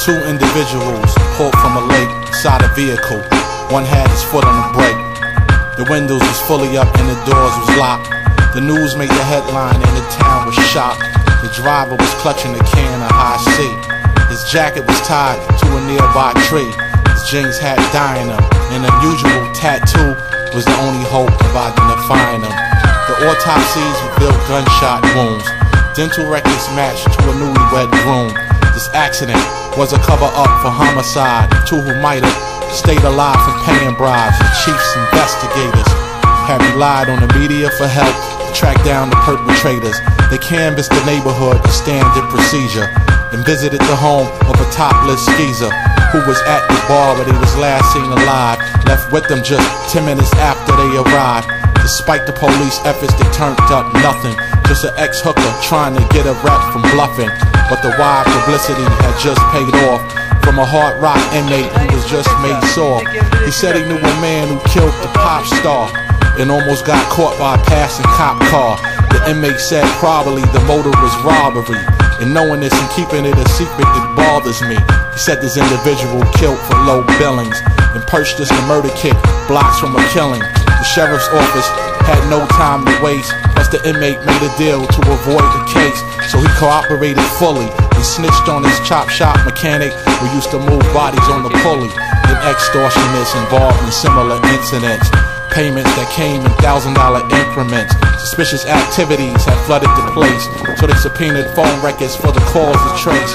Two individuals pulled from a lake inside a vehicle. One had his foot on the brake. The windows was fully up and the doors was locked. The news made the headline and the town was shocked. The driver was clutching a can of high C. His jacket was tied to a nearby tree. His jeans had dye in them. An unusual tattoo was the only hope of identifying him. The autopsies revealed gunshot wounds. Dental records matched to a newlywed groom. This accident was a cover-up for homicide. Two who might have stayed alive from paying bribes. The chief's investigators had relied on the media for help to track down the perpetrators. They canvassed the neighborhood for standard procedure and visited the home of a topless skeezer who was at the bar where he was last seen alive. Left with them just 10 minutes after they arrived. Despite the police efforts, they turned up nothing. Just an ex-hooker trying to get a rap from bluffing. But the wide publicity had just paid off from a hard rock inmate who was just made soft. He said he knew a man who killed the pop star and almost got caught by a passing cop car. The inmate said probably the motive was robbery. And knowing this and keeping it a secret, it bothers me. He said this individual killed for low billings and purchased the murder kit blocks from a killing. The sheriff's office had no time to waste, plus the inmate made a deal to avoid the case. So he cooperated fully and snitched on his chop shop mechanic who used to move bodies on the pulley. And extortionists involved in similar incidents. Payments that came in $1,000 increments. Suspicious activities had flooded the place, so they subpoenaed phone records for the cause to trace.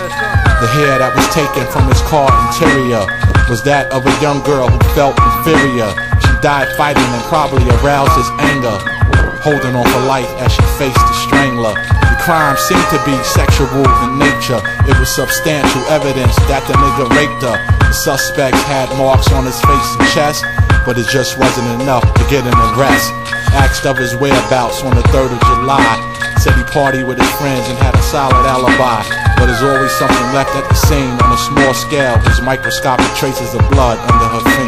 The hair that was taken from his car interior was that of a young girl who felt inferior. She died fighting and probably aroused his anger, holding on for life as she faced the strangler. The crime seemed to be sexual in nature. It was substantial evidence that the nigga raped her. The suspects had marks on his face and chest, but it just wasn't enough to get an arrest. Asked of his whereabouts on the 3rd of July. Said he partied with his friends and had a solid alibi. But there's always something left at the scene on a small scale. His microscopic traces of blood under her finger.